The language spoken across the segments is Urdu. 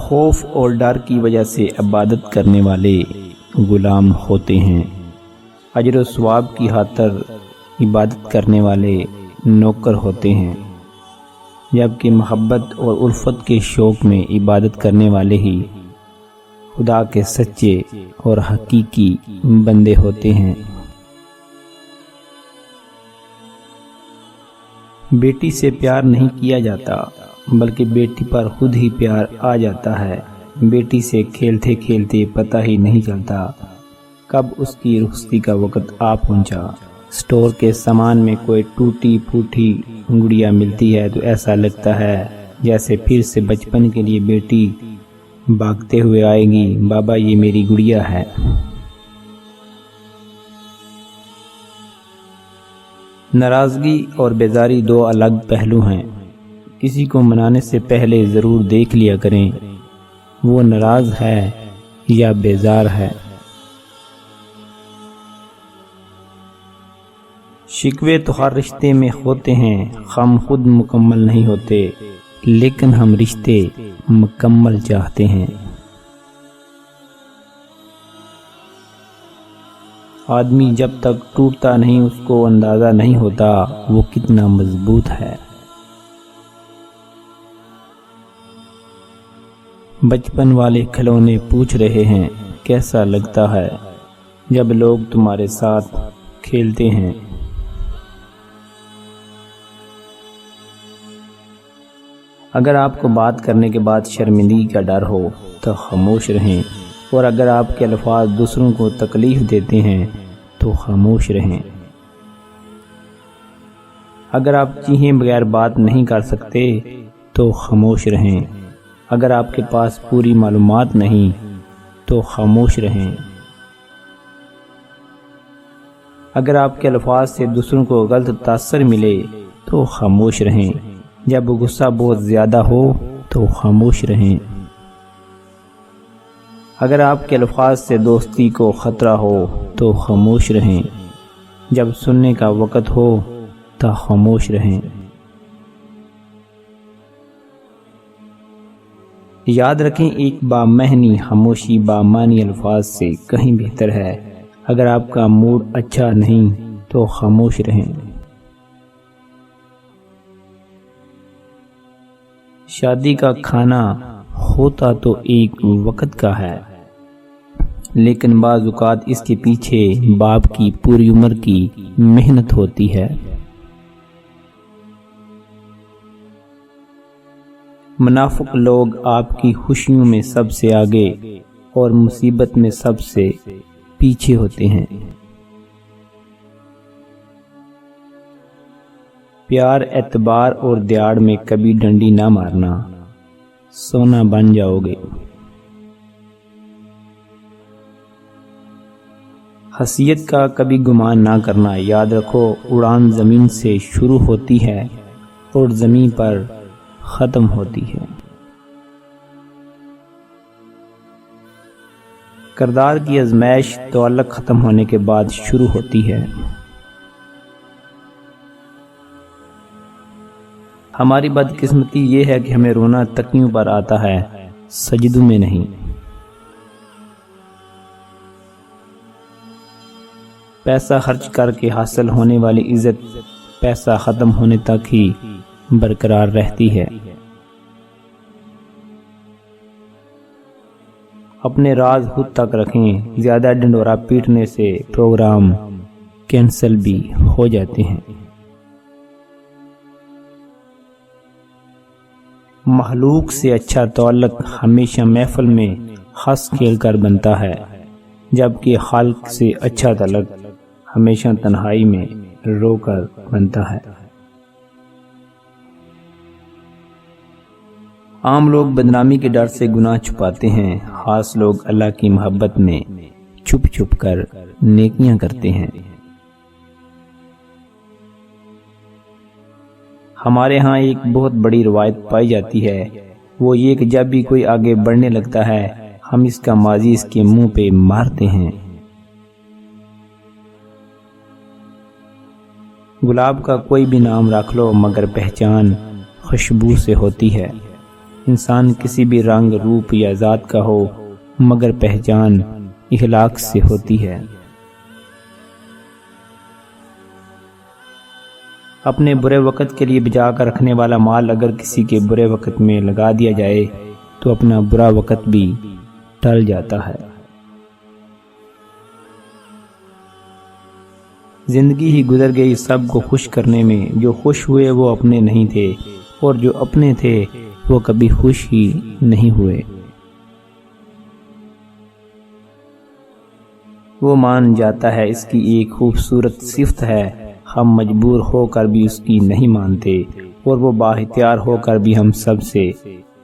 خوف اور ڈر کی وجہ سے عبادت کرنے والے غلام ہوتے ہیں، اجر و ثواب کی خاطر عبادت کرنے والے نوکر ہوتے ہیں، جبکہ محبت اور الفت کے شوق میں عبادت کرنے والے ہی خدا کے سچے اور حقیقی بندے ہوتے ہیں۔ بیٹی سے پیار نہیں کیا جاتا بلکہ بیٹی پر خود ہی پیار آ جاتا ہے۔ بیٹی سے کھیلتے کھیلتے پتہ ہی نہیں چلتا کب اس کی رخصتی کا وقت آ پہنچا۔ اسٹور کے سامان میں کوئی ٹوٹی پھوٹی گڑیا ملتی ہے تو ایسا لگتا ہے جیسے پھر سے بچپن کے لیے بیٹی بھاگتے ہوئے آئے گی، بابا یہ میری گڑیا ہے۔ ناراضگی اور بیزاری دو الگ پہلو ہیں۔ کسی کو منانے سے پہلے ضرور دیکھ لیا کریں وہ ناراض ہے یا بیزار ہے۔ شکوے تو ہر رشتے میں ہوتے ہیں، ہم خود مکمل نہیں ہوتے لیکن ہم رشتے مکمل چاہتے ہیں۔ آدمی جب تک ٹوٹتا نہیں اس کو اندازہ نہیں ہوتا وہ کتنا مضبوط ہے۔ بچپن والے کھلونے پوچھ رہے ہیں کیسا لگتا ہے جب لوگ تمہارے ساتھ کھیلتے ہیں۔ اگر آپ کو بات کرنے کے بعد شرمندگی کا ڈر ہو تو خاموش رہیں، اور اگر آپ کے الفاظ دوسروں کو تکلیف دیتے ہیں تو خاموش رہیں۔ اگر آپ چیخے بغیر بات نہیں کر سکتے تو خاموش رہیں۔ اگر آپ کے پاس پوری معلومات نہیں تو خاموش رہیں۔ اگر آپ کے الفاظ سے دوسروں کو غلط تاثر ملے تو خاموش رہیں۔ جب غصہ بہت زیادہ ہو تو خاموش رہیں۔ اگر آپ کے الفاظ سے دوستی کو خطرہ ہو تو خاموش رہیں۔ جب سننے کا وقت ہو تو خاموش رہیں۔ یاد رکھیں ایک بامعنی خاموشی بامعنی الفاظ سے کہیں بہتر ہے۔ اگر آپ کا موڈ اچھا نہیں تو خاموش رہیں۔ شادی کا کھانا ہوتا تو ایک وقت کا ہے لیکن بعض اوقات اس کے پیچھے باپ کی پوری عمر کی محنت ہوتی ہے۔ منافق لوگ آپ کی خوشیوں میں سب سے آگے اور مصیبت میں سب سے پیچھے ہوتے ہیں۔ پیار اعتبار اور دیاڑ میں کبھی ڈنڈی نہ مارنا، سونا بن جاؤ گے۔ حیثیت کا کبھی گمان نہ کرنا، یاد رکھو اڑان زمین سے شروع ہوتی ہے اور زمین پر ختم ہوتی ہے۔ کردار کی آزمائش تعلق ختم ہونے کے بعد شروع ہوتی ہے۔ ہماری بدقسمتی یہ ہے کہ ہمیں رونا تکیوں پر آتا ہے، سجدوں میں نہیں۔ پیسہ خرچ کر کے حاصل ہونے والی عزت پیسہ ختم ہونے تک ہی برقرار رہتی ہے۔ اپنے راز خود تک رکھیں، زیادہ ڈنڈورا پیٹنے سے پروگرام کینسل بھی ہو جاتے ہیں۔ مخلوق سے اچھا تعلق ہمیشہ محفل میں ہنس کھیل کر بنتا ہے، جبکہ خالق سے اچھا تعلق ہمیشہ تنہائی میں رو کر بنتا ہے۔ عام لوگ بدنامی کے ڈر سے گناہ چھپاتے ہیں، خاص لوگ اللہ کی محبت میں چھپ چھپ کر نیکیاں کرتے ہیں۔ ہمارے ہاں ایک بہت بڑی روایت پائی جاتی ہے، وہ یہ کہ جب بھی کوئی آگے بڑھنے لگتا ہے ہم اس کا ماضی اس کے منہ پہ مارتے ہیں۔ گلاب کا کوئی بھی نام رکھ لو مگر پہچان خوشبو سے ہوتی ہے۔ انسان کسی بھی رنگ، روپ یا ذات کا ہو، مگر پہچان اخلاق سے ہوتی ہے۔ اپنے برے وقت کے لیے بچا کر رکھنے والا مال اگر کسی کے برے وقت میں لگا دیا جائے تو اپنا برا وقت بھی ٹل جاتا ہے۔ زندگی ہی گزر گئی سب کو خوش کرنے میں، جو خوش ہوئے وہ اپنے نہیں تھے، اور جو اپنے تھے وہ کبھی خوش ہی نہیں ہوئے۔ وہ مان جاتا ہے اس کی ایک خوبصورت صفت ہے، ہم مجبور ہو کر بھی اس کی نہیں مانتے، اور وہ بااختیار ہو کر بھی ہم سب سے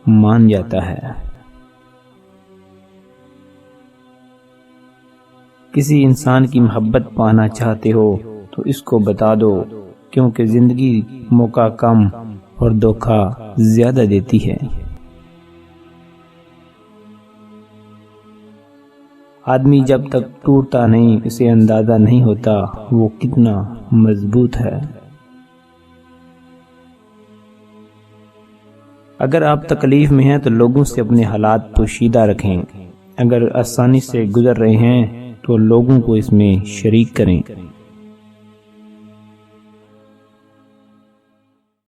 مان جاتا ہے۔ کسی انسان کی محبت پانا چاہتے ہو تو اس کو بتا دو، کیونکہ زندگی موقع کم اور دھوکہ زیادہ دیتی ہے۔ آدمی جب تک ٹوٹتا نہیں اسے اندازہ نہیں ہوتا وہ کتنا مضبوط ہے۔ اگر آپ تکلیف میں ہیں تو لوگوں سے اپنے حالات پوشیدہ رکھیں، اگر آسانی سے گزر رہے ہیں تو لوگوں کو اس میں شریک کریں۔